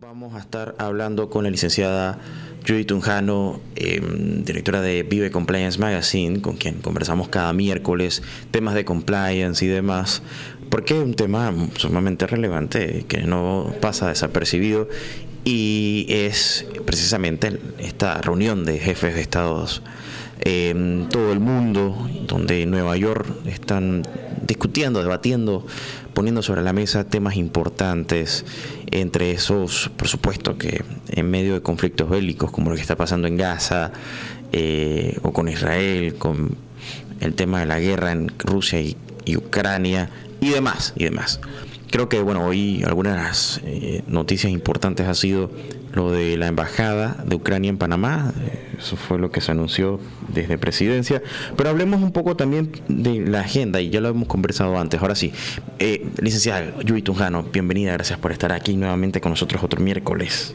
Vamos a estar hablando con la licenciada Judy Tunjano, directora de Vive Compliance Magazine, con quien conversamos cada miércoles temas de compliance y demás, porque es un tema sumamente relevante que no pasa desapercibido y es precisamente esta reunión de jefes de estados en todo el mundo, donde en Nueva York están discutiendo, debatiendo, poniendo sobre la mesa temas importantes, entre esos, por supuesto, que en medio de conflictos bélicos como lo que está pasando en Gaza o con Israel, con el tema de la guerra en Rusia y Ucrania y demás, y demás. Creo que, bueno, hoy algunas noticias importantes ha sido lo de la embajada de Ucrania en Panamá. Eso fue lo que se anunció desde presidencia. Pero hablemos un poco también de la agenda, y ya lo hemos conversado antes. Ahora sí, licenciada Judy Tunjano, bienvenida, gracias por estar aquí nuevamente con nosotros otro miércoles.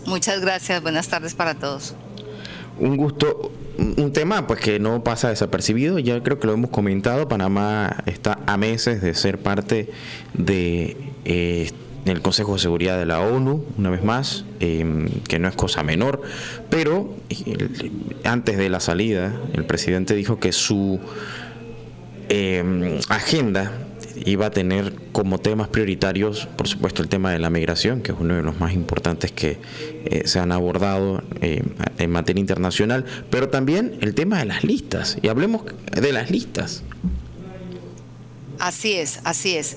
Muchas gracias, buenas tardes para todos. Un gusto, un tema pues que no pasa desapercibido, ya creo que lo hemos comentado. Panamá está a meses de ser parte de el Consejo de Seguridad de la ONU, una vez más, que no es cosa menor, pero antes de la salida el presidente dijo que su agenda iba a tener como temas prioritarios, por supuesto, el tema de la migración, que es uno de los más importantes que se han abordado en materia internacional, pero también el tema de las listas. Y hablemos de las listas. Así es, así es.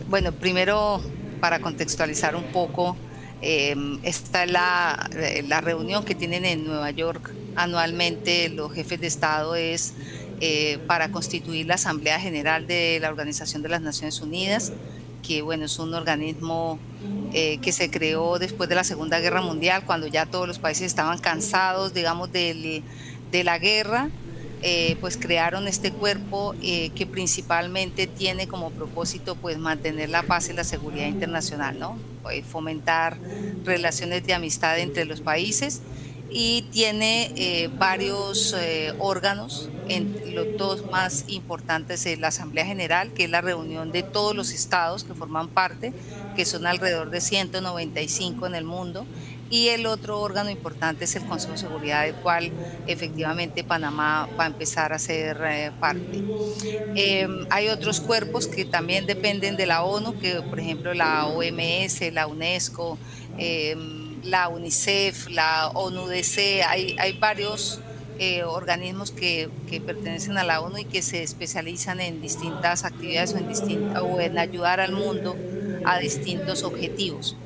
Bueno, primero, para contextualizar un poco, esta es la reunión que tienen en Nueva York anualmente los jefes de Estado, es para constituir la Asamblea General de la Organización de las Naciones Unidas, que bueno, es un organismo que se creó después de la Segunda Guerra Mundial, cuando ya todos los países estaban cansados, digamos, de la guerra. Pues crearon este cuerpo que principalmente tiene como propósito pues mantener la paz y la seguridad internacional, ¿no? Fomentar relaciones de amistad entre los países, y tiene varios órganos. Los dos más importantes es la Asamblea General, que es la reunión de todos los estados que forman parte, que son alrededor de 195 en el mundo, y el otro órgano importante es el Consejo de Seguridad, del cual efectivamente Panamá va a empezar a ser parte. Hay otros cuerpos que también dependen de la ONU, que por ejemplo la OMS, la UNESCO, la UNICEF, la ONUDC. Hay varios organismos que pertenecen a la ONU y que se especializan en distintas actividades o en ayudar al mundo a distintos objetivos.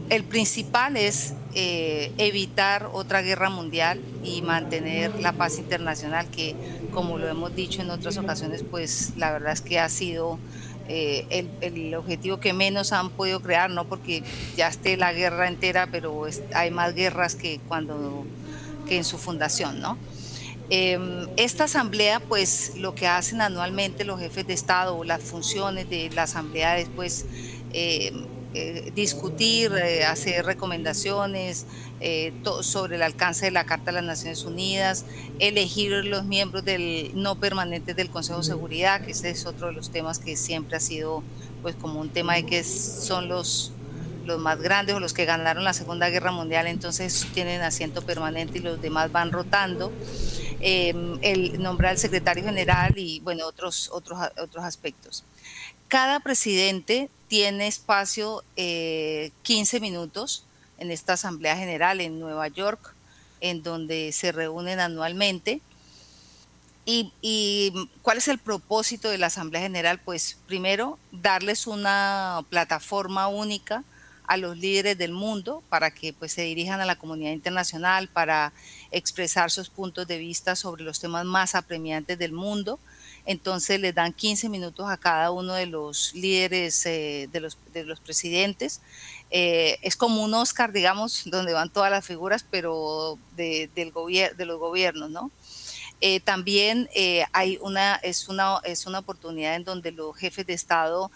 El principal es evitar otra guerra mundial y mantener la paz internacional, que como lo hemos dicho en otras ocasiones, pues la verdad es que ha sido el objetivo que menos han podido crear, no porque ya esté la guerra entera, pero hay más guerras que en su fundación, ¿no? Esta asamblea, pues lo que hacen anualmente los jefes de Estado, o las funciones de la asamblea es pues discutir, hacer recomendaciones sobre el alcance de la Carta de las Naciones Unidas, elegir los miembros no permanentes del Consejo de Seguridad, que ese es otro de los temas que siempre ha sido pues como un tema de que son los más grandes o los que ganaron la Segunda Guerra Mundial, entonces tienen asiento permanente y los demás van rotando. El nombrar al secretario general y bueno, otros aspectos. Cada presidente tiene espacio 15 minutos en esta Asamblea General en Nueva York, en donde se reúnen anualmente. ¿Y cuál es el propósito de la Asamblea General? Pues primero, darles una plataforma única a los líderes del mundo para que pues, se dirijan a la comunidad internacional para expresar sus puntos de vista sobre los temas más apremiantes del mundo. Entonces les dan 15 minutos a cada uno de los líderes de los presidentes. Es como un Oscar, digamos, donde van todas las figuras, pero de los gobiernos, ¿no? También es una oportunidad en donde los jefes de Estado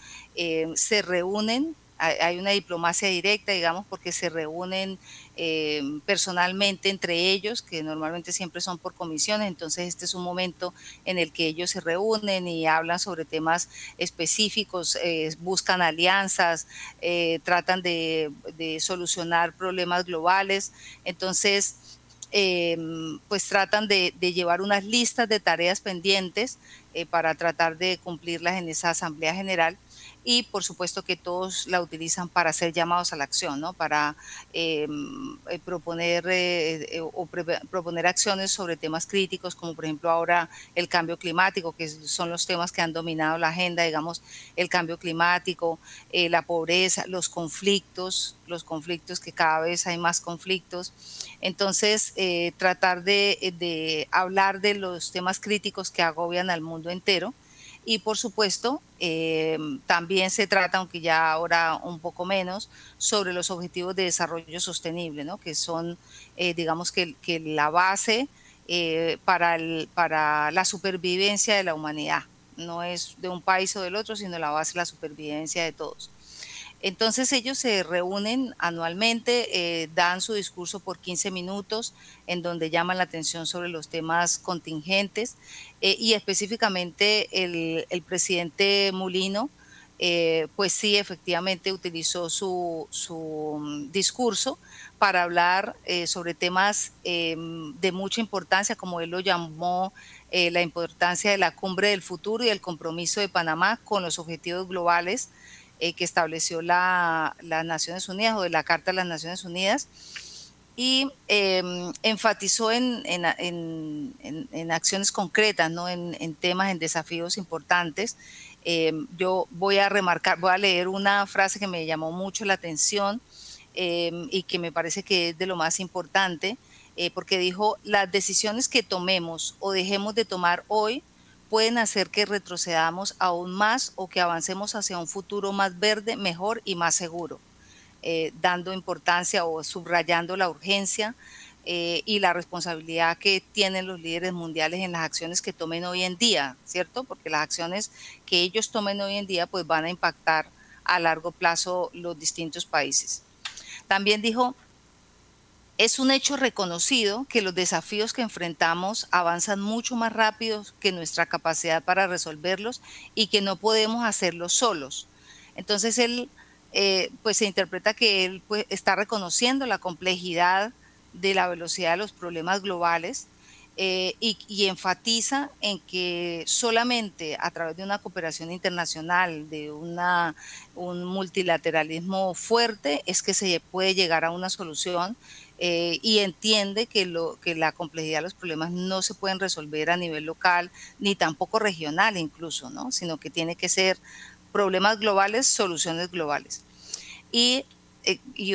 se reúnen hay una diplomacia directa, digamos, porque se reúnen personalmente entre ellos, que normalmente siempre son por comisiones. Entonces este es un momento en el que ellos se reúnen y hablan sobre temas específicos, buscan alianzas, tratan de solucionar problemas globales. Entonces, pues tratan de llevar unas listas de tareas pendientes para tratar de cumplirlas en esa Asamblea General. Y por supuesto que todos la utilizan para hacer llamados a la acción, ¿no? Para proponer acciones sobre temas críticos, como por ejemplo ahora el cambio climático, que son los temas que han dominado la agenda, digamos, el cambio climático, la pobreza, los conflictos, que cada vez hay más conflictos. Entonces, tratar de hablar de los temas críticos que agobian al mundo entero. Y por supuesto, también se trata, aunque ya ahora un poco menos, sobre los objetivos de desarrollo sostenible, ¿no? Que son, digamos, que la base para la supervivencia de la humanidad. No es de un país o del otro, sino la base de la supervivencia de todos. Entonces ellos se reúnen anualmente, dan su discurso por 15 minutos en donde llaman la atención sobre los temas contingentes y específicamente el presidente Mulino, pues sí, efectivamente utilizó su discurso para hablar sobre temas de mucha importancia, como él lo llamó, la importancia de la cumbre del futuro y el compromiso de Panamá con los objetivos globales que estableció las Naciones Unidas o de la Carta de las Naciones Unidas, y enfatizó en acciones concretas, ¿no? En temas, en desafíos importantes. Yo voy a leer una frase que me llamó mucho la atención y que me parece que es de lo más importante, porque dijo: las decisiones que tomemos o dejemos de tomar hoy pueden hacer que retrocedamos aún más o que avancemos hacia un futuro más verde, mejor y más seguro, dando importancia o subrayando la urgencia y la responsabilidad que tienen los líderes mundiales en las acciones que tomen hoy en día, ¿cierto? Porque las acciones que ellos tomen hoy en día pues van a impactar a largo plazo los distintos países. También dijo: es un hecho reconocido que los desafíos que enfrentamos avanzan mucho más rápido que nuestra capacidad para resolverlos y que no podemos hacerlo solos. Entonces él, pues se interpreta que él pues, está reconociendo la complejidad de la velocidad de los problemas globales y enfatiza en que solamente a través de una cooperación internacional, de un multilateralismo fuerte, es que se puede llegar a una solución. Y entiende que la complejidad de los problemas no se pueden resolver a nivel local ni tampoco regional incluso, ¿no? Sino que tiene que ser problemas globales, soluciones globales. Y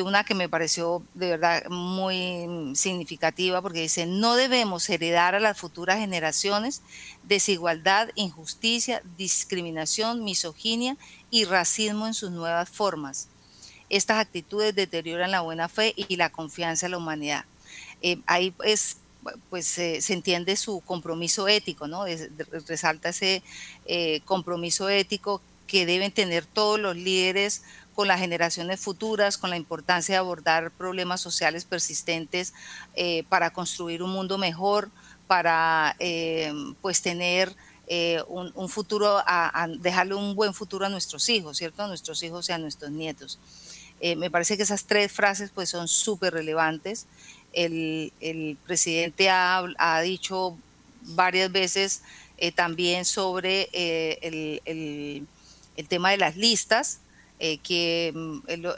una que me pareció de verdad muy significativa, porque dice: no debemos heredar a las futuras generaciones desigualdad, injusticia, discriminación, misoginia y racismo en sus nuevas formas. Estas actitudes deterioran la buena fe y la confianza en la humanidad. Ahí pues se entiende su compromiso ético, ¿no? Resalta ese compromiso ético que deben tener todos los líderes con las generaciones futuras, con la importancia de abordar problemas sociales persistentes para construir un mundo mejor, para pues tener un futuro, dejarle un buen futuro a nuestros hijos, ¿cierto? A nuestros hijos y a nuestros nietos. Me parece que esas tres frases pues son súper relevantes. El presidente ha dicho varias veces también sobre el tema de las listas, que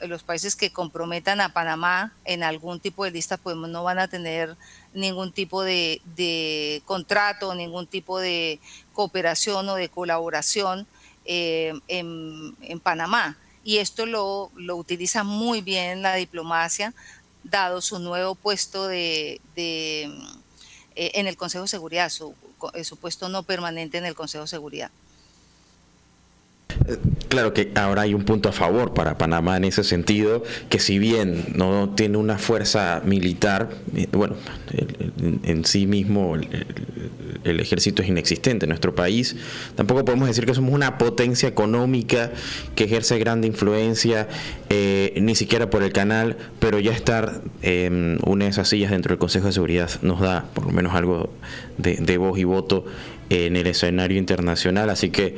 los países que comprometan a Panamá en algún tipo de lista pues no van a tener ningún tipo de contrato, ningún tipo de cooperación o de colaboración en Panamá. Y esto lo utiliza muy bien la diplomacia, dado su nuevo puesto en el Consejo de Seguridad, su puesto no permanente en el Consejo de Seguridad. Claro que ahora hay un punto a favor para Panamá en ese sentido, que si bien no tiene una fuerza militar, bueno, en sí mismo el ejército es inexistente en nuestro país, tampoco podemos decir que somos una potencia económica que ejerce grande influencia, ni siquiera por el canal, pero ya estar una de esas sillas dentro del Consejo de Seguridad nos da por lo menos algo de voz y voto en el escenario internacional, así que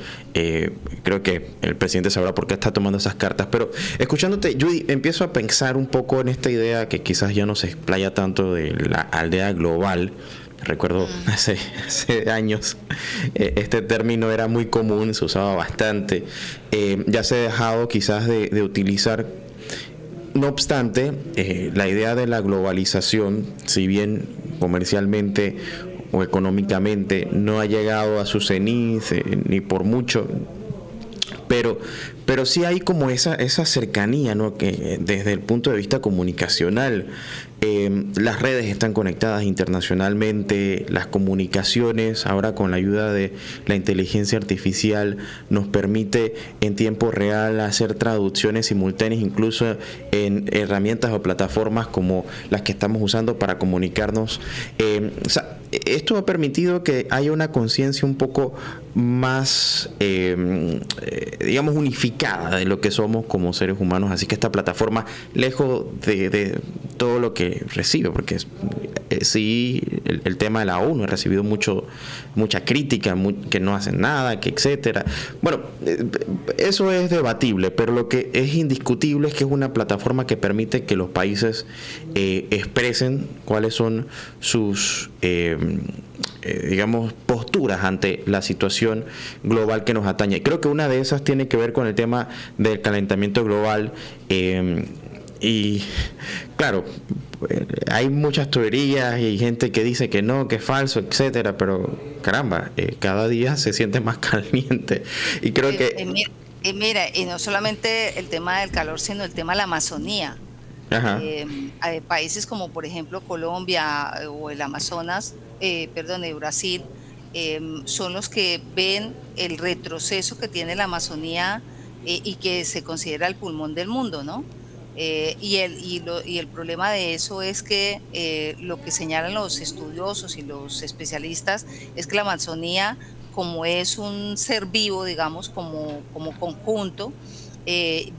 creo que el presidente sabrá por qué está tomando esas cartas. Pero escuchándote, Judy, empiezo a pensar un poco en esta idea que quizás ya no se explaya tanto de la aldea global. Recuerdo hace años este término era muy común, se usaba bastante, ya se ha dejado quizás de utilizar. No obstante, la idea de la globalización, si bien comercialmente o económicamente no ha llegado a su cenit, ni por mucho, pero sí hay como esa cercanía, ¿no? Que desde el punto de vista comunicacional, las redes están conectadas internacionalmente, las comunicaciones ahora con la ayuda de la inteligencia artificial nos permite en tiempo real hacer traducciones simultáneas, incluso en herramientas o plataformas como las que estamos usando para comunicarnos. O sea, esto ha permitido que haya una conciencia un poco más, digamos, unificada de lo que somos como seres humanos. Así que esta plataforma, lejos de todo lo que recibe, porque sí, el tema de la ONU ha recibido mucha crítica, que no hacen nada, que etcétera. Bueno, eso es debatible, pero lo que es indiscutible es que es una plataforma que permite que los países expresen cuáles son sus digamos, posturas ante la situación global que nos atañe. Creo que una de esas tiene que ver con el tema del calentamiento global, y claro, hay muchas teorías y hay gente que dice que no, que es falso, etcétera, pero caramba, cada día se siente más caliente y creo que... Mira, y no solamente el tema del calor, sino el tema de la Amazonía. Países como por ejemplo Colombia o el Amazonas, Brasil, son los que ven el retroceso que tiene la Amazonía, y que se considera el pulmón del mundo, ¿no? Y el problema de eso es que lo que señalan los estudiosos y los especialistas es que la Amazonía, como es un ser vivo, digamos, como conjunto,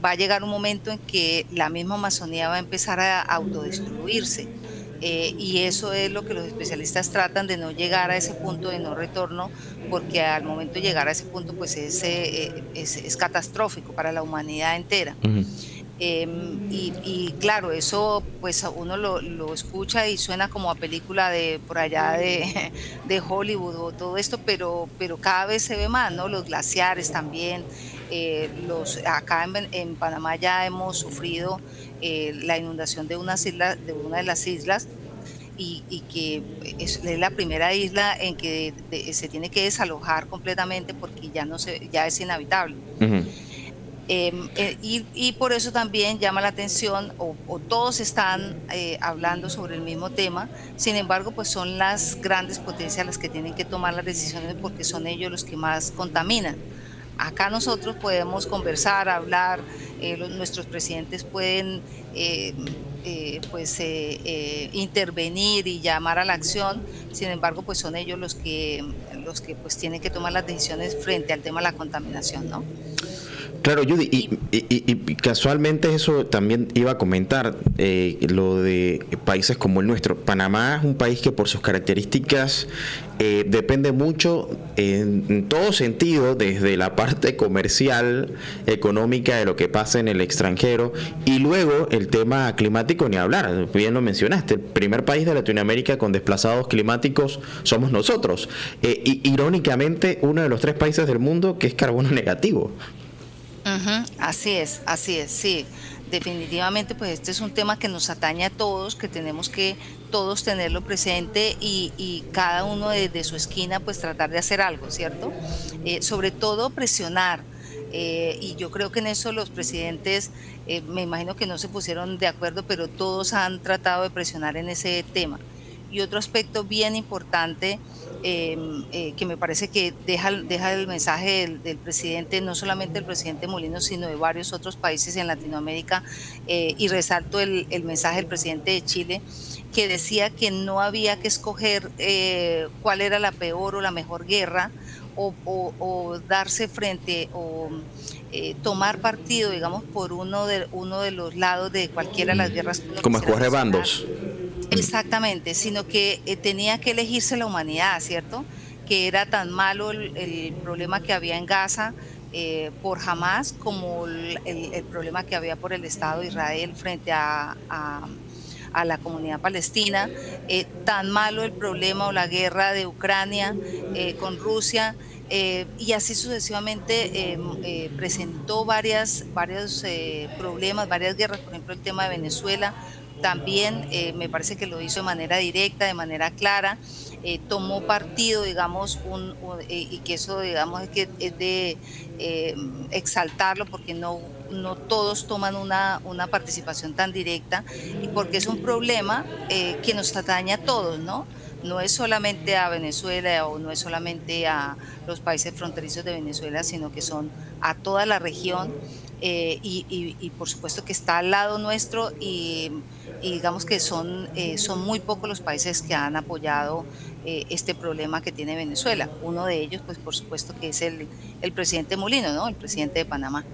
va a llegar un momento en que la misma Amazonía va a empezar a autodestruirse. Y eso es lo que los especialistas tratan, de no llegar a ese punto de no retorno, porque al momento de llegar a ese punto pues es catastrófico para la humanidad entera. Y claro, eso pues uno lo escucha y suena como a película de por allá de Hollywood o todo esto, pero cada vez se ve más, ¿no? Los glaciares también. Acá en Panamá ya hemos sufrido la inundación de una de las islas, y que es la primera isla en que se tiene que desalojar completamente porque ya es inhabitable. Y por eso también llama la atención, o todos están hablando sobre el mismo tema. Sin embargo, pues son las grandes potencias las que tienen que tomar las decisiones, porque son ellos los que más contaminan. Acá nosotros podemos conversar, hablar, nuestros presidentes pueden intervenir y llamar a la acción. Sin embargo, pues son ellos los que pues tienen que tomar las decisiones frente al tema de la contaminación, ¿no? Claro, Judy, y casualmente eso también iba a comentar, lo de países como el nuestro. Panamá es un país que por sus características depende mucho en todo sentido, desde la parte comercial, económica, de lo que pasa en el extranjero, y luego el tema climático, ni hablar, bien lo mencionaste, el primer país de Latinoamérica con desplazados climáticos somos nosotros, y irónicamente uno de los 3 países del mundo que es carbono negativo. Así es, sí. Definitivamente, pues este es un tema que nos atañe a todos, que tenemos que todos tenerlo presente, y cada uno desde su esquina pues tratar de hacer algo, ¿cierto? Sobre todo presionar, y yo creo que en eso los presidentes, me imagino que no se pusieron de acuerdo, pero todos han tratado de presionar en ese tema. Y otro aspecto bien importante que me parece que deja el mensaje del presidente, no solamente del presidente Molino, sino de varios otros países en Latinoamérica, y resalto el mensaje del presidente de Chile, que decía que no había que escoger cuál era la peor o la mejor guerra, o darse frente o tomar partido, digamos, por uno de los lados de cualquiera de las guerras. Como escoger bandos. Exactamente, sino que tenía que elegirse la humanidad, ¿cierto? Que era tan malo el problema que había en Gaza por Hamas como el problema que había por el Estado de Israel frente a la comunidad palestina, tan malo el problema o la guerra de Ucrania con Rusia, y así sucesivamente. Presentó varios problemas, varias guerras, por ejemplo el tema de Venezuela. También me parece que lo hizo de manera directa, de manera clara, tomó partido, digamos, y que eso, digamos, es de exaltarlo, porque no todos toman una participación tan directa, y porque es un problema que nos atañe a todos, ¿no? No es solamente a Venezuela o no es solamente a los países fronterizos de Venezuela, sino que son a toda la región. Y por supuesto que está al lado nuestro, y digamos que son muy pocos los países que han apoyado este problema que tiene Venezuela. Uno de ellos, pues por supuesto que es el presidente Molino, ¿no? El presidente de Panamá.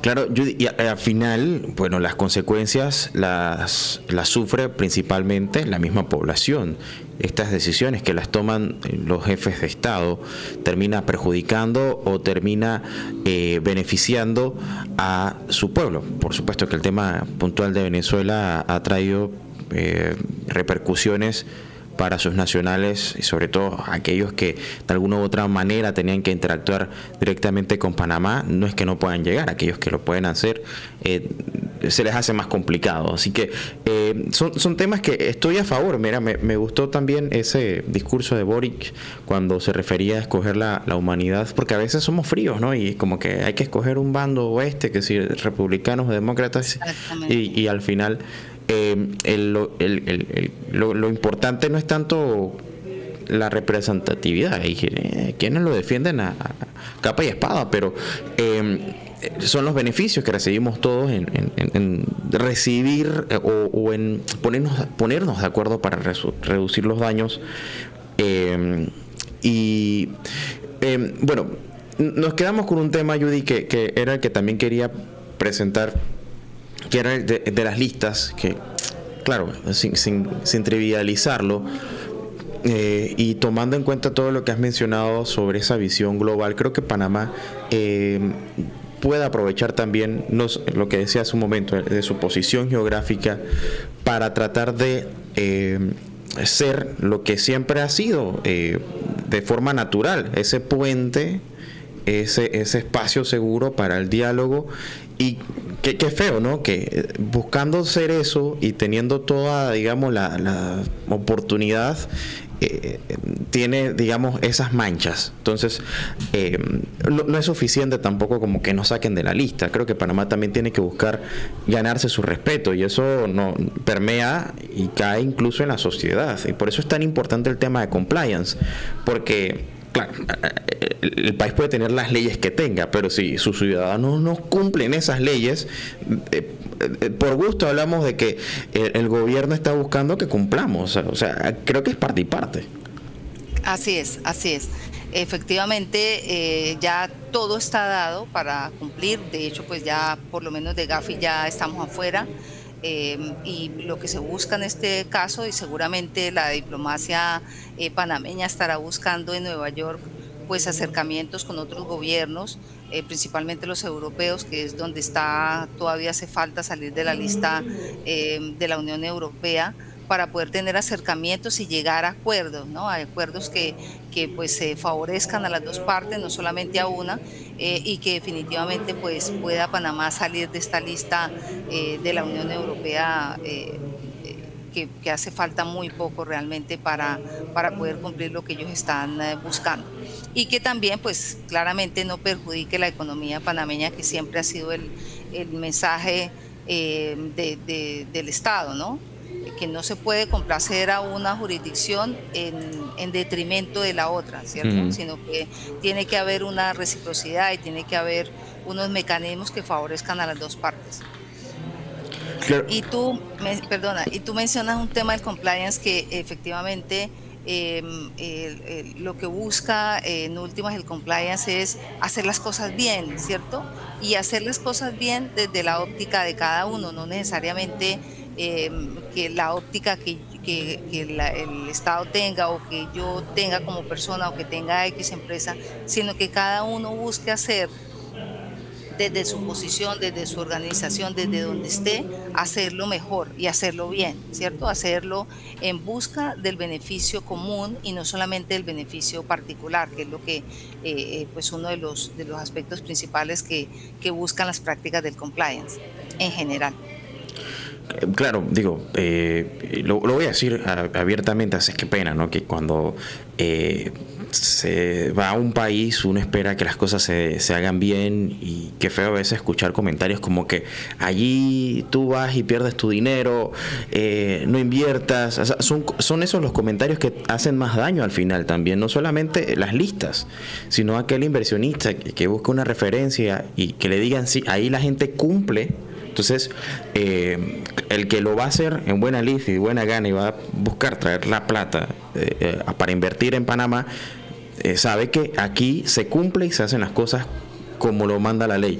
Claro, Judy, y al final, bueno, las consecuencias las sufre principalmente la misma población. Estas decisiones que las toman los jefes de Estado termina perjudicando o termina beneficiando a su pueblo. Por supuesto que el tema puntual de Venezuela ha traído repercusiones para sus nacionales, y sobre todo aquellos que de alguna u otra manera tenían que interactuar directamente con Panamá. No es que no puedan llegar, aquellos que lo pueden hacer se les hace más complicado. Así que son temas que estoy a favor. Mira, me gustó también ese discurso de Boric cuando se refería a escoger la humanidad, porque a veces somos fríos, ¿no? Y como que hay que escoger un bando oeste, que si republicanos o demócratas, y al final lo importante no es tanto la representatividad, y quienes lo defienden a capa y espada, pero son los beneficios que recibimos todos en recibir o en ponernos de acuerdo para reducir los daños. Bueno, nos quedamos con un tema, Judy, que era el que también quería presentar, que era el de las listas, que claro, sin trivializarlo, y tomando en cuenta todo lo que has mencionado sobre esa visión global, creo que Panamá puede aprovechar también lo que decía hace un momento, de su posición geográfica, para tratar de ser lo que siempre ha sido, de forma natural, ese puente, ese espacio seguro para el diálogo. Y qué feo, ¿no? Que buscando ser eso y teniendo toda, digamos, la oportunidad, tiene, digamos, esas manchas. Entonces, no es suficiente tampoco como que nos saquen de la lista. Creo que Panamá también tiene que buscar ganarse su respeto, y eso no permea y cae incluso en la sociedad. Y por eso es tan importante el tema de compliance, porque claro, el país puede tener las leyes que tenga, pero si sus ciudadanos no cumplen esas leyes, por gusto hablamos de que el gobierno está buscando que cumplamos. O sea, creo que es parte y parte. Así es, así es. Efectivamente, ya todo está dado para cumplir. De hecho, pues ya por lo menos de Gafi ya estamos afuera. Y lo que se busca en este caso, y seguramente la diplomacia panameña estará buscando en Nueva York, pues acercamientos con otros gobiernos, principalmente los europeos, que es donde todavía hace falta salir de la lista de la Unión Europea, para poder tener acercamientos y llegar a acuerdos, ¿no? A acuerdos que pues favorezcan a las dos partes, no solamente a una, y que definitivamente pues pueda Panamá salir de esta lista de la Unión Europea, que hace falta muy poco realmente para poder cumplir lo que ellos están buscando. Y que también pues claramente no perjudique la economía panameña, que siempre ha sido el mensaje del Estado, ¿no? que no se puede complacer a una jurisdicción en detrimento de la otra, ¿cierto? Sino que tiene que haber una reciprocidad y tiene que haber unos mecanismos que favorezcan a las dos partes. Claro. Y tú mencionas un tema del compliance que efectivamente lo que busca en últimas el compliance es hacer las cosas bien, ¿cierto? Y hacer las cosas bien desde la óptica de cada uno, no necesariamente que la óptica que el Estado tenga o que yo tenga como persona o que tenga X empresa, sino que cada uno busque hacer desde su posición, desde su organización, desde donde esté, hacerlo mejor y hacerlo bien, ¿cierto? Hacerlo en busca del beneficio común y no solamente del beneficio particular, que es lo que, pues uno de los aspectos principales que buscan las prácticas del compliance en general. Claro, digo, lo voy a decir abiertamente, así que pena, ¿no? Que cuando se va a un país uno espera que las cosas se hagan bien, y qué feo a veces escuchar comentarios como que allí tú vas y pierdes tu dinero, no inviertas. O sea, son esos los comentarios que hacen más daño al final también, no solamente las listas, sino aquel inversionista que busca una referencia y que le digan sí, ahí la gente cumple. Entonces, el que lo va a hacer en buena lid y buena gana y va a buscar traer la plata para invertir en Panamá, sabe que aquí se cumple y se hacen las cosas como lo manda la ley.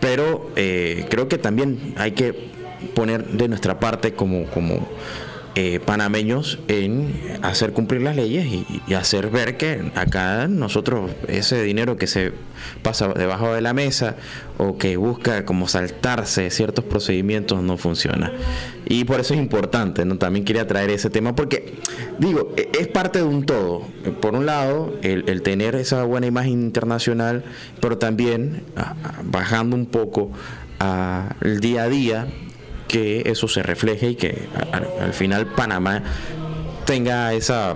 Pero creo que también hay que poner de nuestra parte como panameños en hacer cumplir las leyes y hacer ver que acá nosotros ese dinero que se pasa debajo de la mesa o que busca como saltarse ciertos procedimientos no funciona. Y por eso es importante, ¿no? También quería traer ese tema porque, digo, es parte de un todo. Por un lado, el tener esa buena imagen internacional, pero también bajando un poco al día a día, que eso se refleje y que al final Panamá tenga esa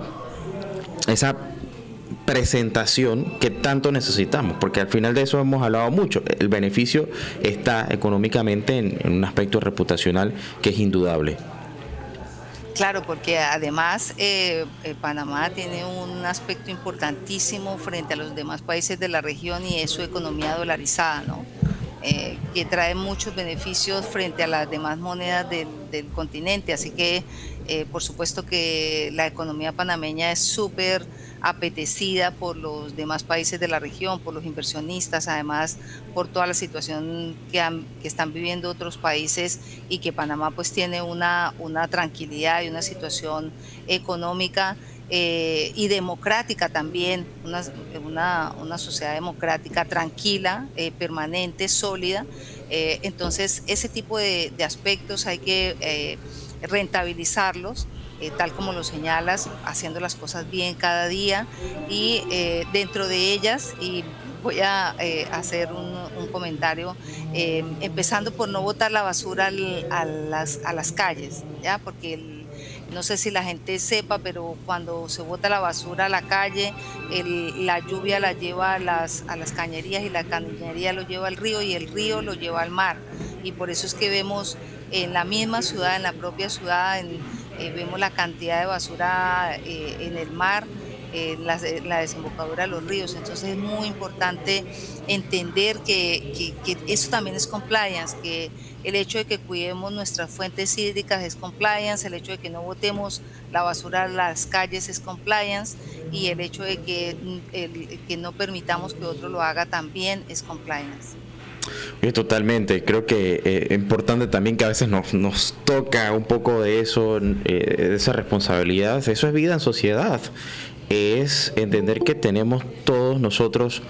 presentación que tanto necesitamos, porque al final de eso hemos hablado mucho. El beneficio está económicamente en un aspecto reputacional que es indudable. Claro, porque además Panamá tiene un aspecto importantísimo frente a los demás países de la región y es su economía dolarizada, ¿no? Que trae muchos beneficios frente a las demás monedas del continente, así que por supuesto que la economía panameña es súper apetecida por los demás países de la región, por los inversionistas, además por toda la situación que están viviendo otros países y que Panamá pues tiene una tranquilidad y una situación económica y democrática también, una sociedad democrática tranquila, permanente, sólida. Entonces ese tipo de aspectos hay que rentabilizarlos, tal como lo señalas, haciendo las cosas bien cada día y dentro de ellas, y voy a hacer un comentario, empezando por no botar la basura a las calles, ¿ya? Porque no sé si la gente sepa, pero cuando se bota la basura a la calle, la lluvia la lleva a las cañerías y la cañería lo lleva al río y el río lo lleva al mar. Y por eso es que vemos en la misma ciudad, en la propia ciudad, vemos la cantidad de basura en el mar, la desembocadura de los ríos. Entonces es muy importante entender que eso también es compliance, que el hecho de que cuidemos nuestras fuentes hídricas es compliance, el hecho de que no botemos la basura a las calles es compliance, y el hecho de que no permitamos que otro lo haga también es compliance. Totalmente, creo que es importante también que a veces nos toca un poco de eso, de esa responsabilidad. Eso es vida en sociedad, es entender que tenemos todos nosotros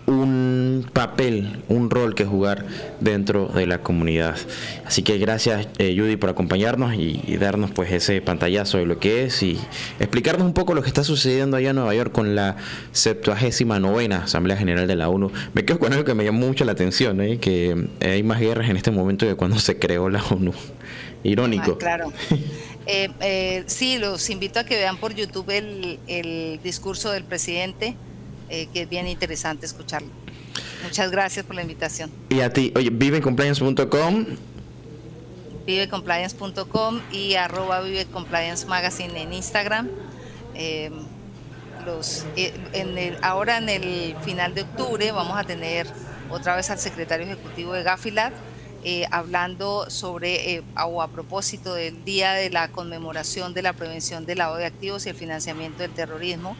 un papel, un rol que jugar dentro de la comunidad. Así que gracias Judy por acompañarnos y darnos pues ese pantallazo de lo que es y explicarnos un poco lo que está sucediendo allá en Nueva York con la 79ª Asamblea General de la ONU. Me quedo con algo que me llamó mucho la atención, que hay más guerras en este momento que cuando se creó la ONU. Irónico. Claro. Sí, los invito a que vean por YouTube el discurso del presidente, que es bien interesante escucharlo. Muchas gracias por la invitación. Y a ti, oye, vivecompliance.com. vivecompliance.com y @vivecompliancemagazine en Instagram. Ahora en el final de octubre vamos a tener otra vez al secretario ejecutivo de Gafilat hablando sobre o a propósito del día de la conmemoración de la prevención del lavado de activos y el financiamiento del terrorismo.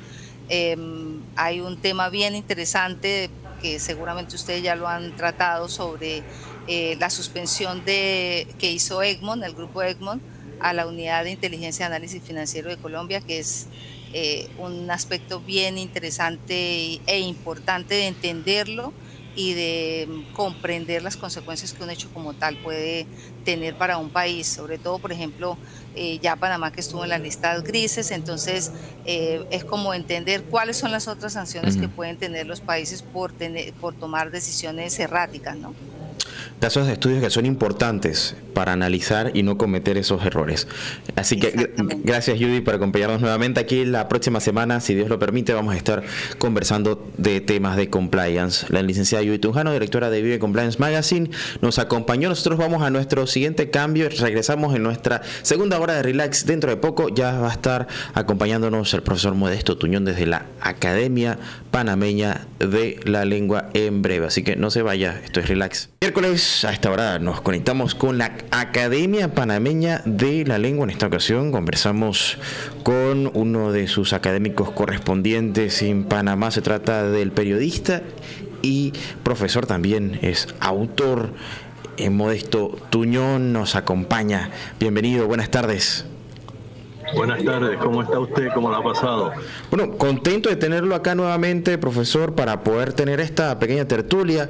Hay un tema bien interesante que seguramente ustedes ya lo han tratado sobre la suspensión que hizo Egmont, el grupo Egmont, a la Unidad de Inteligencia y Análisis Financiero de Colombia, que es un aspecto bien interesante e importante de entenderlo y de comprender las consecuencias que un hecho como tal puede tener para un país, sobre todo, por ejemplo, ya Panamá, que estuvo en las listas grises. Entonces es como entender cuáles son las otras sanciones que pueden tener los países por tomar decisiones erráticas, ¿no? Casos de estudios que son importantes para analizar y no cometer esos errores. Así que gracias, Judy, por acompañarnos nuevamente aquí. La próxima semana, si Dios lo permite, vamos a estar conversando de temas de compliance. La licenciada Judy Tunjano, directora de Vive Compliance Magazine, nos acompañó. Nosotros vamos a nuestro siguiente cambio. Regresamos en nuestra segunda hora de Relax. Dentro de poco ya va a estar acompañándonos el profesor Modesto Tuñón desde la Academia Panameña de la Lengua en breve. Así que no se vaya, esto es Relax. Miércoles, a esta hora nos conectamos con la Academia Panameña de la Lengua. En esta ocasión conversamos con uno de sus académicos correspondientes en Panamá. Se trata del periodista y profesor, también es autor. Modesto Tuñón nos acompaña. Bienvenido, buenas tardes. Buenas tardes, ¿cómo está usted? ¿Cómo la ha pasado? Bueno, contento de tenerlo acá nuevamente, profesor, para poder tener esta pequeña tertulia,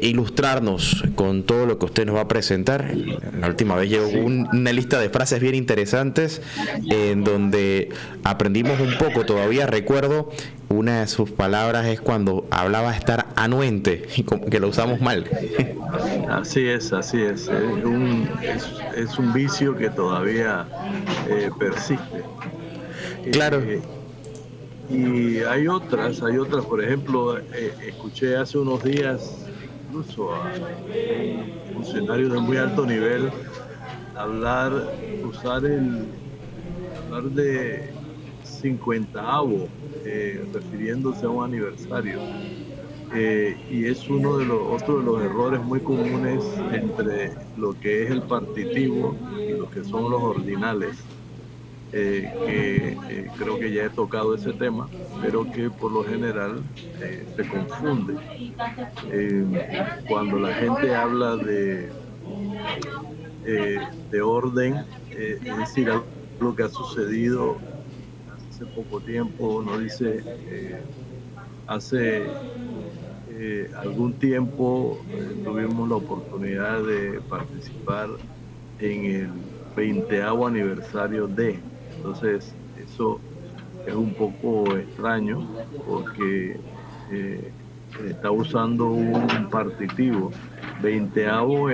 ilustrarnos con todo lo que usted nos va a presentar. La última vez llegó una lista de frases bien interesantes en donde aprendimos un poco. Todavía recuerdo una de sus palabras es cuando hablaba de estar anuente, que lo usamos mal. Así es, así es. Es un vicio que todavía persiste. Claro. Y hay otras, por ejemplo, escuché hace unos días incluso a un funcionario de muy alto nivel hablar de 50avo, refiriéndose a un aniversario. Y es otro de los errores muy comunes entre lo que es el partitivo y lo que son los ordinales, creo que ya he tocado ese tema, pero que por lo general se confunde. Cuando la gente habla de orden, es decir, algo que ha sucedido hace poco tiempo, no dice hace algún tiempo tuvimos la oportunidad de participar en el 20º aniversario de. Entonces, eso es un poco extraño porque está usando un partitivo. 20º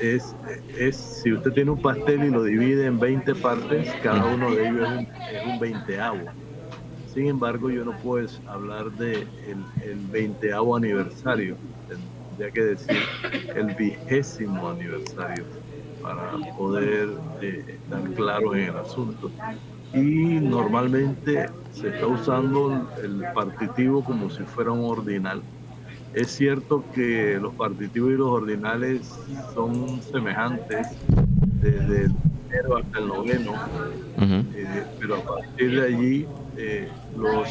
es si usted tiene un pastel y lo divide en 20 partes, cada uno de ellos es un 20º. Sin embargo, yo no puedo hablar de el 20º aniversario, tendría que decir el 20º aniversario para poder estar claro en el asunto. Y normalmente se está usando el partitivo como si fuera un ordinal. Es cierto que los partitivos y los ordinales son semejantes desde el primero hasta el noveno, pero a partir de allí los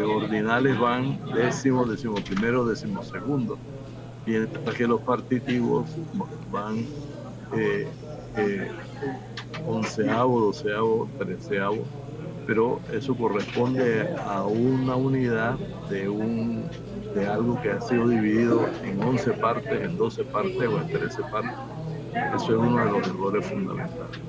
ordinales van décimo, decimoprimero, decimosegundo, mientras que los partitivos van onceavo, doceavo, treceavo, pero eso corresponde a una unidad de algo que ha sido dividido en 11 partes, en 12 partes o en 13 partes. Eso es uno de los errores fundamentales.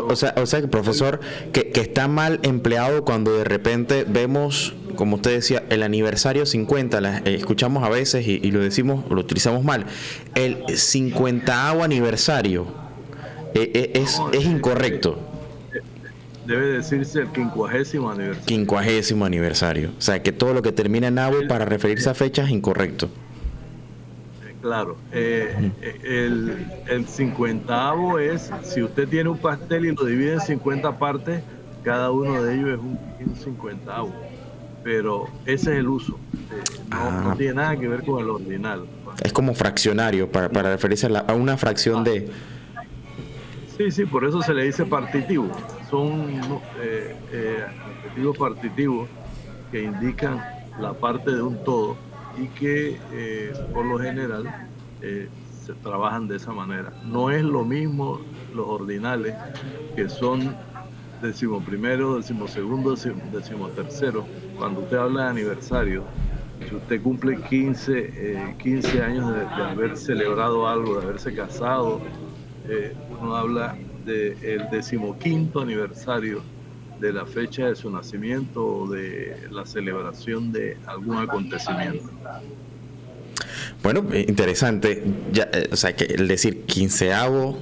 O sea, profesor, que está mal empleado cuando de repente vemos, como usted decía, el aniversario 50, escuchamos a veces y lo utilizamos mal. El 50º aniversario es incorrecto. Debe decirse el 50º aniversario. 50º aniversario. O sea, que todo lo que termina en avo para referirse a fechas es incorrecto. Claro, el 50avo es, si usted tiene un pastel y lo divide en 50 partes, cada uno de ellos es un 50avo, pero ese es el uso, no Ah, tiene nada que ver con el ordinal. es como fraccionario, para referirse a una fracción de... Sí, sí, por eso se le dice partitivo. Son adjetivos partitivos que indican la parte de un todo y que por lo general se trabajan de esa manera. No es lo mismo los ordinales, que son 11º, 12º, 13º. Cuando usted habla de aniversario, si usted cumple 15 años de haber celebrado algo, de haberse casado, uno habla del 15º aniversario de la fecha de su nacimiento o de la celebración de algún acontecimiento. Bueno, interesante. Ya, o sea, que el decir quinceavo,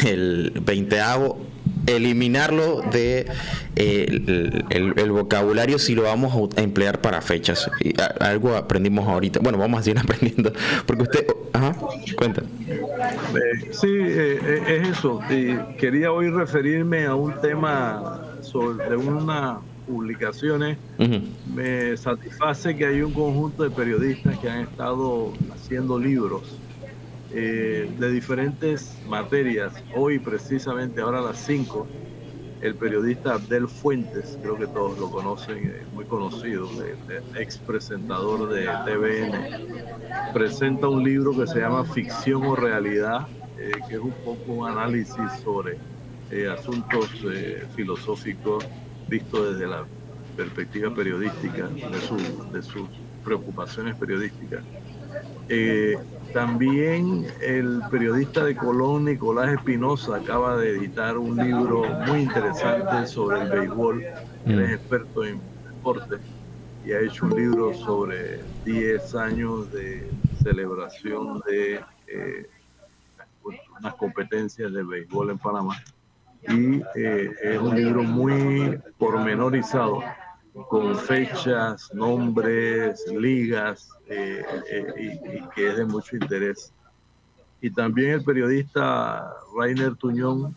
el veinteavo, eliminarlo de el vocabulario si lo vamos a emplear para fechas. Y algo aprendimos ahorita. Bueno, vamos a seguir aprendiendo. Porque usted... Ajá, cuenta. Sí, es eso. Quería hoy referirme a un tema de unas publicaciones. Me satisface que hay un conjunto de periodistas que han estado haciendo libros de diferentes materias. Hoy, precisamente, ahora a las 5, el periodista Abdel Fuentes, creo que todos lo conocen, muy conocido, ex presentador de TVN, presenta un libro que se llama Ficción o Realidad, que es un poco un análisis sobre asuntos filosóficos vistos desde la perspectiva periodística, de sus preocupaciones periodísticas. También el periodista de Colón, Nicolás Espinosa, acaba de editar un libro muy interesante sobre el béisbol. Él es experto en deporte y ha hecho un libro sobre 10 años de celebración de unas competencias de béisbol en Panamá. Y es un libro muy pormenorizado, con fechas, nombres, ligas, y que es de mucho interés. Y también el periodista Rainer Tuñón,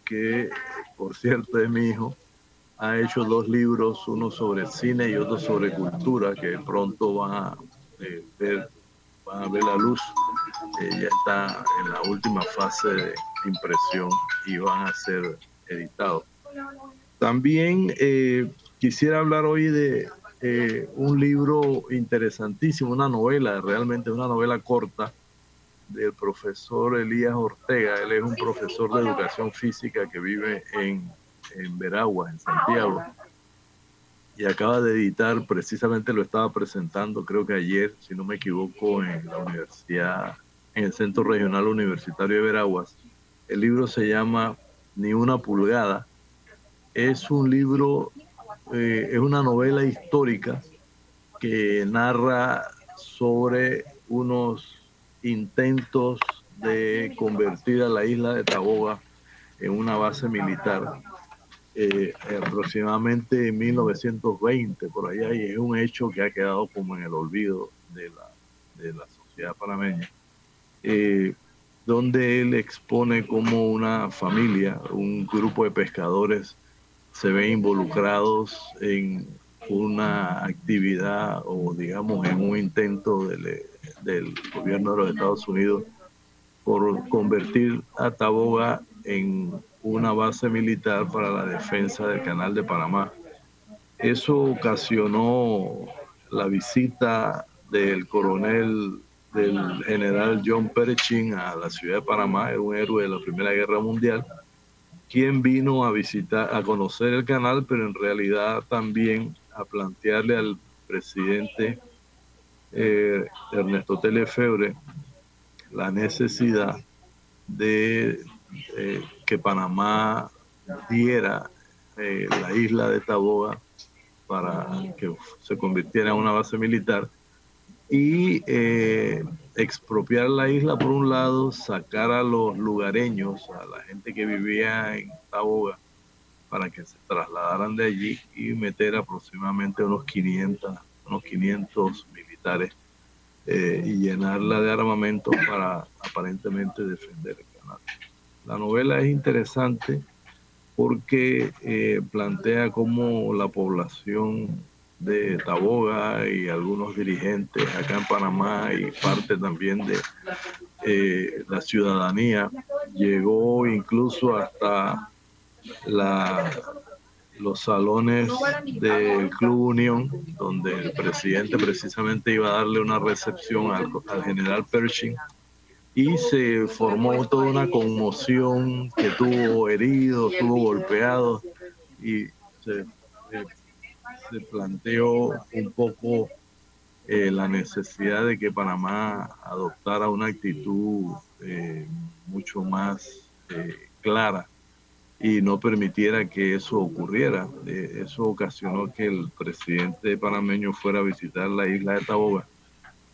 que por cierto es mi hijo, ha hecho 2 libros, uno sobre cine y otro sobre cultura, que pronto van a ver la luz. Ya está en la última fase de impresión y van a ser editados. También quisiera hablar hoy de un libro interesantísimo, una novela, realmente una novela corta, del profesor Elías Ortega. Él es un profesor de educación física que vive en Veraguas, en Santiago, y acaba de editar, precisamente lo estaba presentando, creo que ayer, si no me equivoco, en la universidad, en el Centro Regional Universitario de Veraguas. El libro se llama Ni una pulgada. Es un libro, es una novela histórica que narra sobre unos intentos de convertir a la isla de Taboga en una base militar, aproximadamente en 1920, por allá, y es un hecho que ha quedado como en el olvido de la sociedad panameña, donde él expone cómo una familia, un grupo de pescadores, se ven involucrados en una actividad o digamos en un intento del gobierno de los Estados Unidos por convertir a Taboga en una base militar para la defensa del Canal de Panamá. Eso ocasionó la visita del general John Pershing a la ciudad de Panamá, un héroe de la Primera Guerra Mundial, quien vino a visitar, a conocer el canal, pero en realidad también a plantearle al presidente Ernesto T. Lefebvre la necesidad de que Panamá diera la isla de Taboga para que se convirtiera en una base militar y expropiar la isla por un lado, sacar a los lugareños, a la gente que vivía en Taboga, para que se trasladaran de allí y meter aproximadamente unos 500 militares y llenarla de armamento para aparentemente defender el canal. La novela es interesante porque plantea cómo la población de Taboga y algunos dirigentes acá en Panamá y parte también de la ciudadanía llegó incluso hasta los salones del Club Unión, donde el presidente precisamente iba a darle una recepción al general Pershing, y se formó toda una conmoción, que tuvo heridos, tuvo golpeados, y se planteó un poco la necesidad de que Panamá adoptara una actitud mucho más clara y no permitiera que eso ocurriera. Eso ocasionó que el presidente panameño fuera a visitar la isla de Taboga,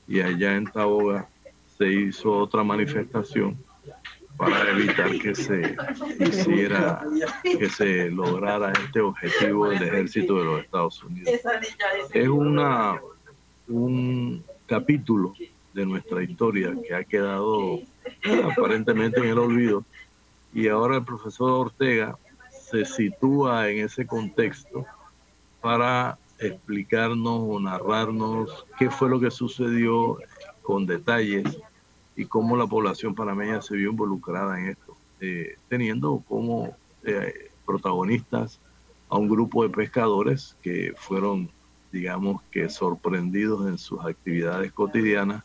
y allá en Taboga se hizo otra manifestación para evitar que se hiciera, que se lograra este objetivo del ejército de los Estados Unidos. Es un capítulo de nuestra historia que ha quedado aparentemente en el olvido, y ahora el profesor Ortega se sitúa en ese contexto para explicarnos o narrarnos qué fue lo que sucedió con detalles y cómo la población panameña se vio involucrada en esto, teniendo como protagonistas a un grupo de pescadores que fueron, digamos, que sorprendidos en sus actividades cotidianas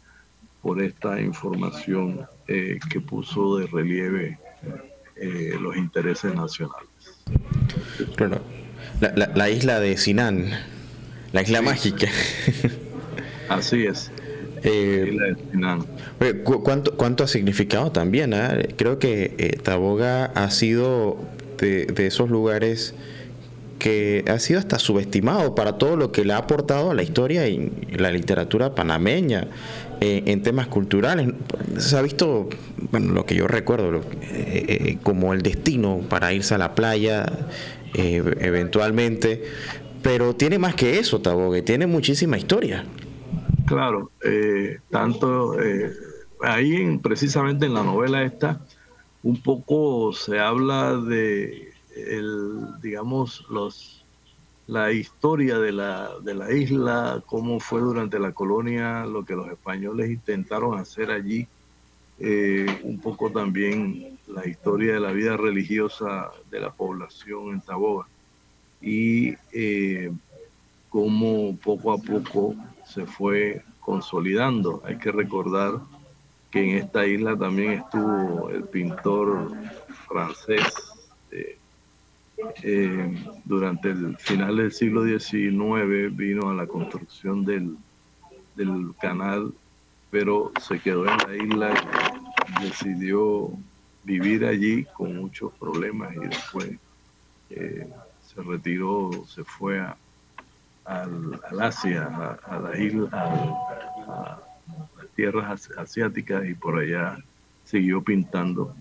por esta información que puso de relieve los intereses nacionales. Claro, la isla de Sinan, la isla mágica. Así es. Isla de Sinan. ¿Cuánto ha significado también? Creo que Taboga ha sido de esos lugares que ha sido hasta subestimado para todo lo que le ha aportado a la historia y la literatura panameña en temas culturales. Se ha visto, bueno, lo que yo recuerdo, como el destino para irse a la playa eventualmente, pero tiene más que eso, Taboga, tiene muchísima historia. Claro, tanto ahí precisamente en la novela esta, un poco se habla de digamos, la historia de la isla, cómo fue durante la colonia, lo que los españoles intentaron hacer allí, un poco también la historia de la vida religiosa de la población en Taboga, y cómo poco a poco se fue consolidando. Hay que recordar que en esta isla también estuvo el pintor francés durante el final del siglo XIX, vino a la construcción del canal, pero se quedó en la isla y decidió vivir allí con muchos problemas, y después se retiró, se fue al Asia, a la isla, a las tierras asiáticas, y por allá siguió pintando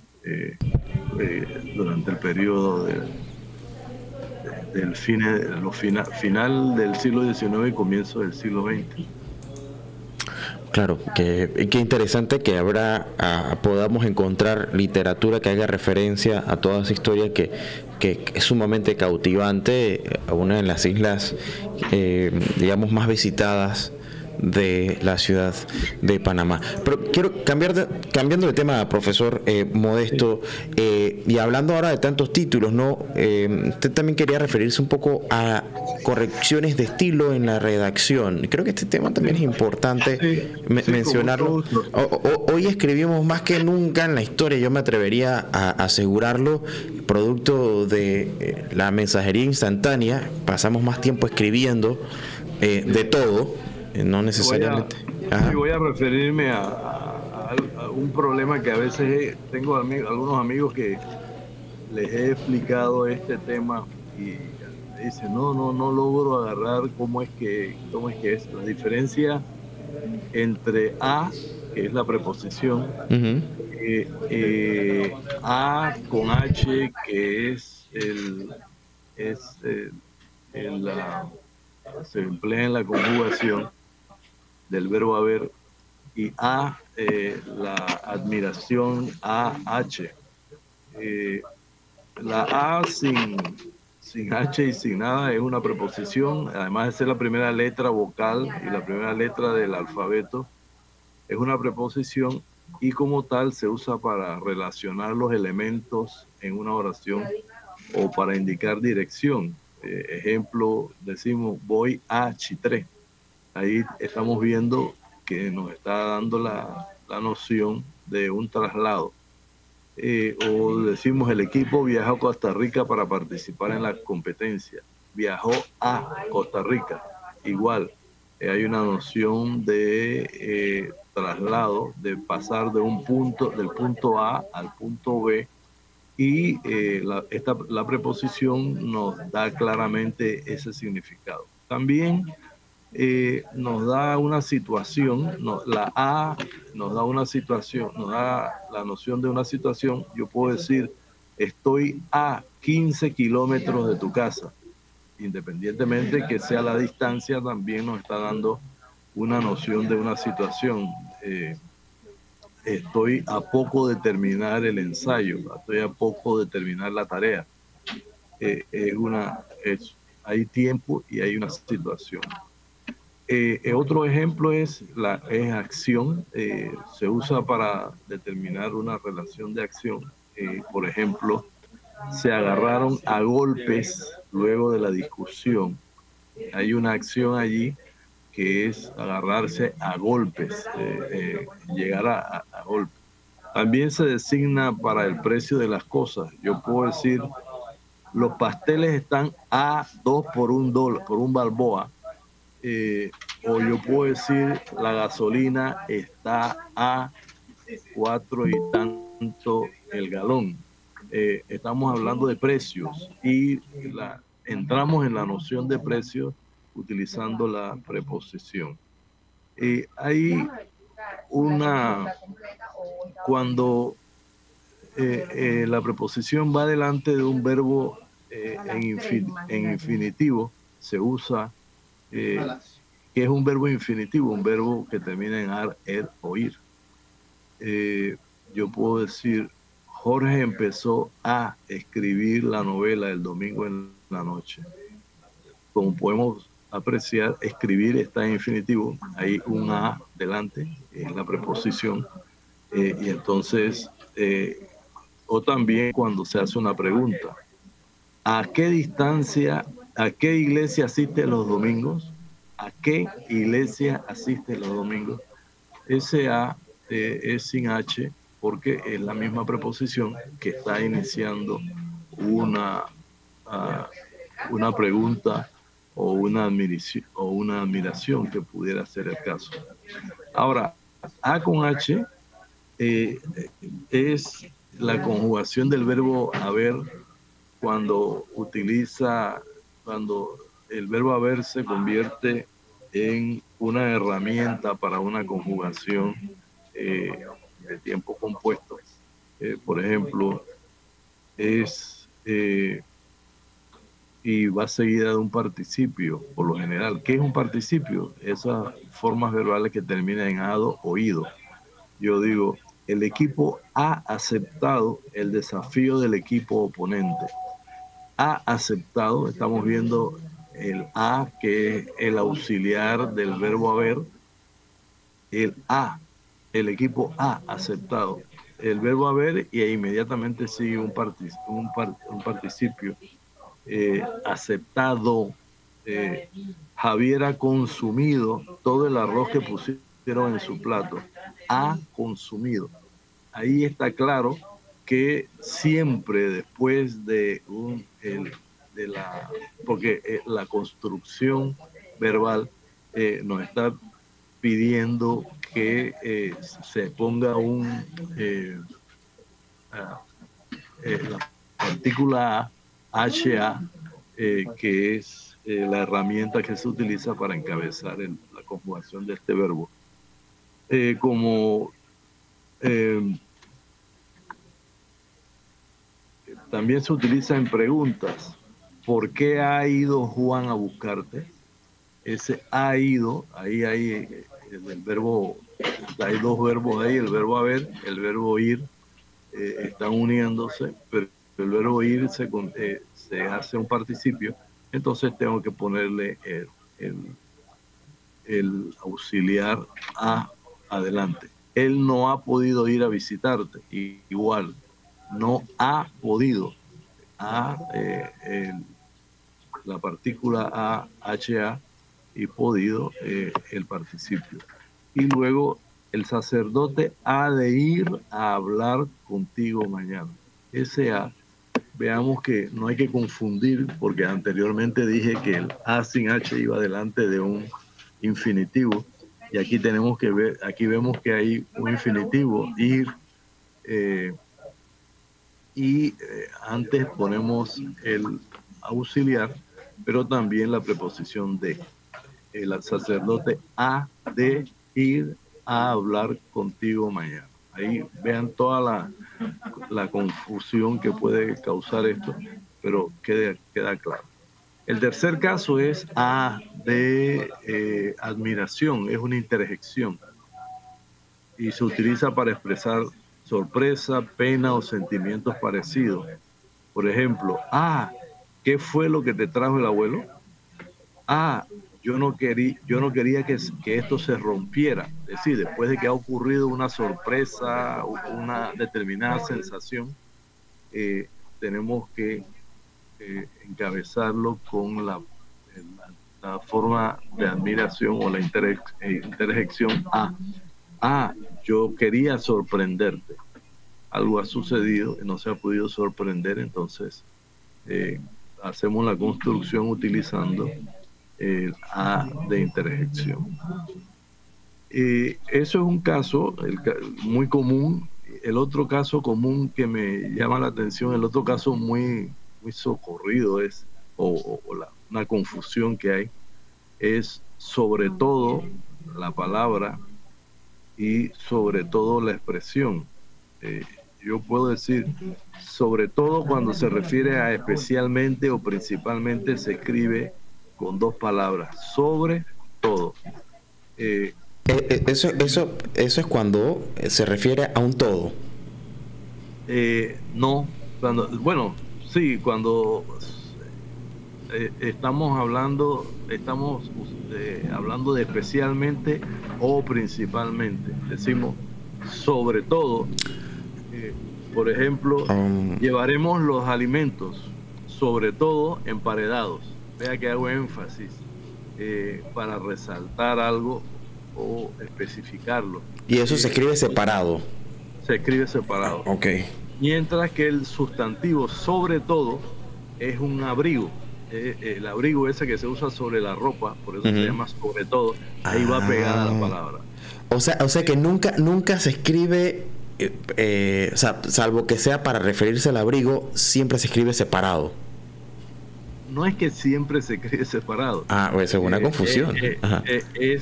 durante el periodo del final del siglo XIX y comienzo del siglo XX. Claro, qué interesante que podamos encontrar literatura que haga referencia a toda esa historia que es sumamente cautivante, a una de las islas, digamos, más visitadas de la ciudad de Panamá. Pero quiero cambiando de tema, profesor Modesto, y hablando ahora de tantos títulos, ¿no? Usted también quería referirse un poco a correcciones de estilo en la redacción. Creo que este tema también es importante mencionarlo. Hoy escribimos más que nunca en la historia, yo me atrevería a asegurarlo, producto de la mensajería instantánea. Pasamos más tiempo escribiendo de todo, no necesariamente. Voy a referirme a un problema que a veces tengo algunos amigos que les he explicado este tema y me dicen, no logro agarrar cómo es que es la diferencia entre a, que es la preposición, a con h, que se emplea en la conjugación del verbo haber, y A, la admiración AH. La A sin H y sin nada es una preposición, además de ser la primera letra vocal y la primera letra del alfabeto, es una preposición y como tal se usa para relacionar los elementos en una oración o para indicar dirección. Ejemplo, decimos voy a Chitré. Ahí estamos viendo que nos está dando la noción de un traslado. O decimos el equipo viajó a Costa Rica para participar en la competencia. Viajó a Costa Rica. Igual, hay una noción de traslado, de pasar de un punto, del punto A al punto B, y la preposición nos da claramente ese significado. También nos da una situación, la A nos da una situación, nos da la noción de una situación. Yo puedo decir, estoy a 15 kilómetros de tu casa. Independientemente que sea la distancia, también nos está dando una noción de una situación. Estoy a poco de terminar el ensayo, estoy a poco de terminar la tarea. Hay tiempo y hay una situación. Otro ejemplo es acción. Se usa para determinar una relación de acción. Por ejemplo, se agarraron a golpes luego de la discusión. Hay una acción allí que es agarrarse a golpes, llegar a golpes. También se designa para el precio de las cosas. Yo puedo decir, los pasteles están a 2 por $1, por un balboa. O yo puedo decir, la gasolina está a 4 y tanto el galón. Estamos hablando de precios y entramos en la noción de precios utilizando la preposición. Hay cuando la preposición va delante de un verbo en infinitivo, se usa que es un verbo infinitivo, un verbo que termina en ar, er o ir. Yo puedo decir, Jorge empezó a escribir la novela el domingo en la noche. Como podemos apreciar, escribir está en infinitivo, hay un a delante, es la preposición, y entonces, o también cuando se hace una pregunta, ¿a qué distancia, a qué iglesia asiste los domingos? ¿A qué iglesia asiste los domingos? Ese a es sin h porque es la misma preposición que está iniciando una pregunta o una admiración que pudiera ser el caso. Ahora, a con h es la conjugación del verbo haber cuando el verbo haber se convierte en una herramienta para una conjugación de tiempo compuesto. Por ejemplo, y va seguida de un participio, por lo general. ¿Qué es un participio? Esas formas verbales que terminan en ado o ido. Yo digo, el equipo ha aceptado el desafío del equipo oponente. Ha aceptado, estamos viendo el a, que es el auxiliar del verbo haber. El equipo ha aceptado el verbo haber y inmediatamente sigue un participio. Aceptado. Javier ha consumido todo el arroz que pusieron en su plato. Ha consumido. Ahí está claro que siempre después de porque la construcción verbal nos está pidiendo que se ponga la partícula HA, que es la herramienta que se utiliza para encabezar la conjugación de este verbo. También se utiliza en preguntas. ¿Por qué ha ido Juan a buscarte? Ese ha ido, ahí hay el verbo hay dos verbos ahí, el verbo haber, el verbo ir, están uniéndose, pero el verbo ir se hace un participio, entonces tengo que ponerle el auxiliar a adelante. Él no ha podido ir a visitarte, igual, no ha podido. La partícula a, ha, y podido, el participio. Y luego el sacerdote ha de ir a hablar contigo mañana. Ese a, veamos que no hay que confundir, porque anteriormente dije que el a sin h iba delante de un infinitivo, y aquí tenemos que ver, aquí vemos que hay un infinitivo, ir, antes ponemos el auxiliar, pero también la preposición de. El sacerdote ha de ir a hablar contigo mañana. Ahí vean toda la confusión que puede causar esto, pero queda claro. El tercer caso es a de admiración, es una interjección y se utiliza para expresar sorpresa, pena o sentimientos parecidos. Por ejemplo, ¿qué fue lo que te trajo el abuelo? Yo no quería que esto se rompiera. Es decir, después de que ha ocurrido una sorpresa, una determinada sensación, tenemos que encabezarlo con la forma de admiración o la interjección a. Yo quería sorprenderte. Algo ha sucedido y no se ha podido sorprender, entonces hacemos la construcción utilizando el a de interjección. Eso es un caso muy común. El otro caso común que me llama la atención, el otro caso muy socorrido es, una confusión que hay, es sobre todo la palabra y sobre todo la expresión. Yo puedo decir, sobre todo cuando se refiere a especialmente o principalmente, se escribe con dos palabras, sobre todo. Eso es cuando se refiere a un todo. No, cuando estamos hablando de especialmente o principalmente. Decimos sobre todo, por ejemplo, llevaremos los alimentos, sobre todo emparedados. Vea que hago énfasis para resaltar algo o especificarlo. Y eso se escribe separado. Se escribe separado. Ok. Mientras que el sustantivo sobre todo es un abrigo. El abrigo ese que se usa sobre la ropa, por eso se llama sobre todo. Ahí va pegada la palabra. O sea que nunca se escribe, salvo que sea para referirse al abrigo, siempre se escribe separado. No es que siempre se escribe separado. Esa es una confusión. Es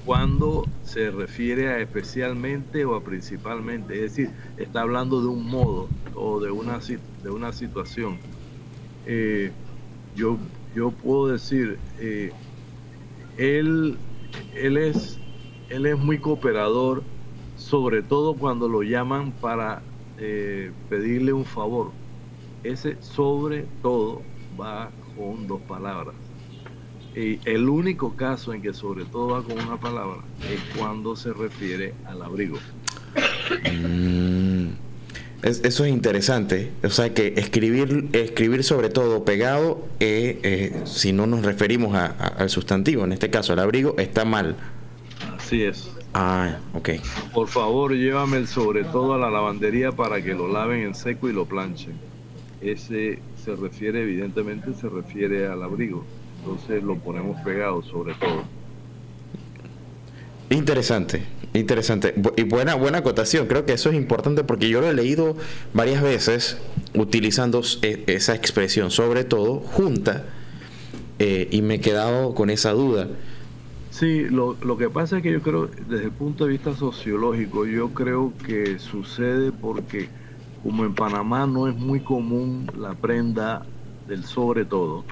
cuando se refiere a especialmente o a principalmente. Es decir, está hablando de un modo o de una situación. Yo puedo decir, él es muy cooperador, sobre todo cuando lo llaman para pedirle un favor. Ese sobre todo va con dos palabras. Y el único caso en que sobre todo va con una palabra es cuando se refiere al abrigo. Eso es interesante. O sea que escribir sobre todo pegado, si no nos referimos al sustantivo, en este caso al abrigo, está mal. Así es. Ok. Por favor, llévame el sobre todo a la lavandería para que lo laven en seco y lo planchen. Ese evidentemente se refiere al abrigo. Entonces lo ponemos pegado sobre todo. Interesante. Y buena acotación. Creo que eso es importante porque yo lo he leído varias veces utilizando esa expresión, sobre todo, junta, y me he quedado con esa duda. Sí, lo que pasa es que yo creo, desde el punto de vista sociológico, yo creo que sucede porque como en Panamá no es muy común la prenda del sobre todo,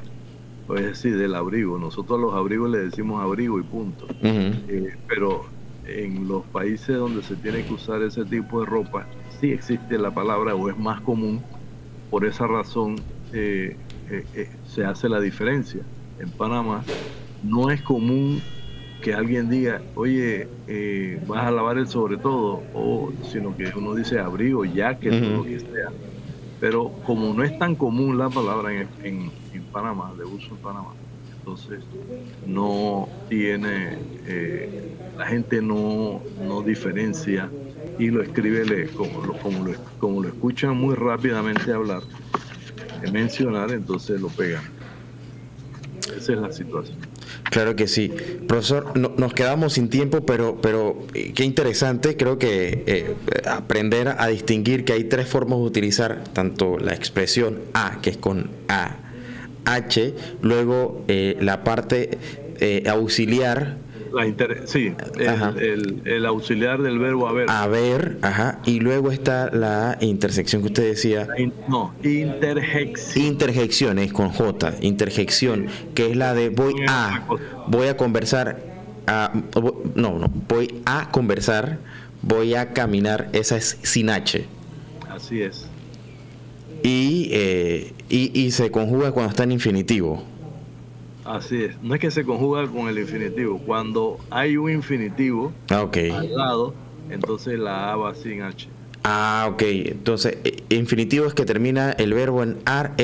es decir, del abrigo. Nosotros a los abrigos le decimos abrigo y punto. Pero en los países donde se tiene que usar ese tipo de ropa, sí existe la palabra o es más común. Por esa razón se hace la diferencia. En Panamá no es común que alguien diga, oye, vas a lavar el sobre todo, sino que uno dice abrigo, jacket, o lo que sea. Pero como no es tan común la palabra en Panamá, de uso en Panamá, entonces no tiene, la gente no diferencia y lo escribe como lo escuchan muy rápidamente hablar, mencionar, entonces lo pegan. Esa es la situación. Claro que sí. Profesor, nos quedamos sin tiempo, pero qué interesante. Creo que aprender a distinguir que hay tres formas de utilizar tanto la expresión a, que es con a, h, luego la parte auxiliar. El auxiliar del verbo haber. Haber, ajá, y luego está la intersección que usted decía. Interjección. Interjección es con J, interjección, que es la de voy a conversar, voy a conversar, voy a caminar, esa es sin H. Así es. Y se conjuga cuando está en infinitivo. Así es, no es que se conjuga con el infinitivo. Cuando hay un infinitivo al lado, entonces la A va sin H. Ok. Entonces, infinitivo es que termina el verbo en ar,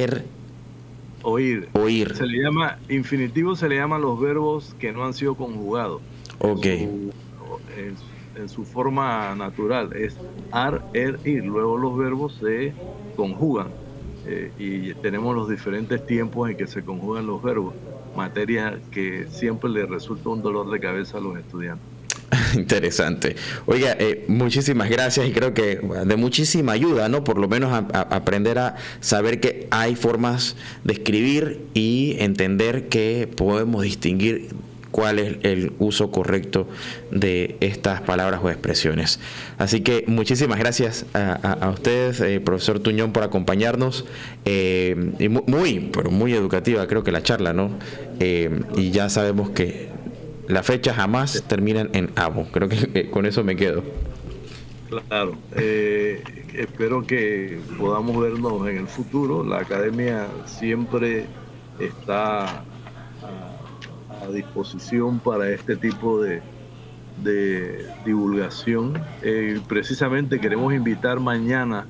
oír. Oír. Se le llama, infinitivo se le llaman los verbos que no han sido conjugados. En su forma natural es ar, ir. Luego los verbos se conjugan. Y tenemos los diferentes tiempos en que se conjugan los verbos. Materia que siempre le resulta un dolor de cabeza a los estudiantes. Interesante. Oiga, muchísimas gracias y creo que de muchísima ayuda, ¿no? Por lo menos a aprender a saber que hay formas de escribir y entender que podemos distinguir cuál es el uso correcto de estas palabras o expresiones. Así que muchísimas gracias a ustedes, profesor Tuñón, por acompañarnos. Y muy educativa creo que la charla, ¿no? Y ya sabemos que las fechas jamás terminan en abo. Creo que con eso me quedo. Claro. Espero que podamos vernos en el futuro. La academia siempre está a disposición para este tipo de divulgación. Precisamente queremos invitar mañana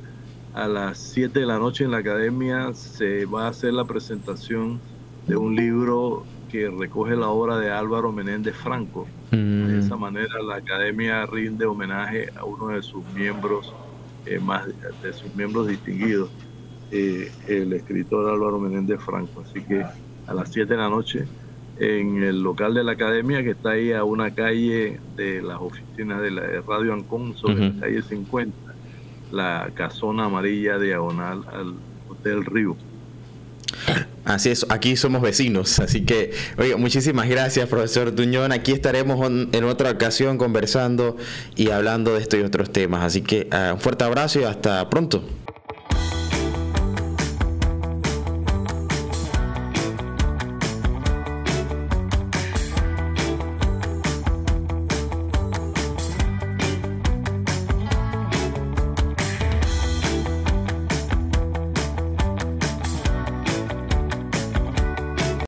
a las 7 de la noche en la academia. Se va a hacer la presentación de un libro que recoge la obra de Álvaro Menéndez Franco. De esa manera la academia rinde homenaje a uno de sus miembros, de sus miembros distinguidos, el escritor Álvaro Menéndez Franco. Así que a las 7 de la noche en el local de la academia, que está ahí a una calle de las oficinas de Radio Ancón, sobre la calle 50, la casona amarilla diagonal al Hotel Río. Así es, aquí somos vecinos, así que, oiga, muchísimas gracias, profesor Tuñón. Aquí estaremos en otra ocasión conversando y hablando de estos y otros temas. Así que un fuerte abrazo y hasta pronto.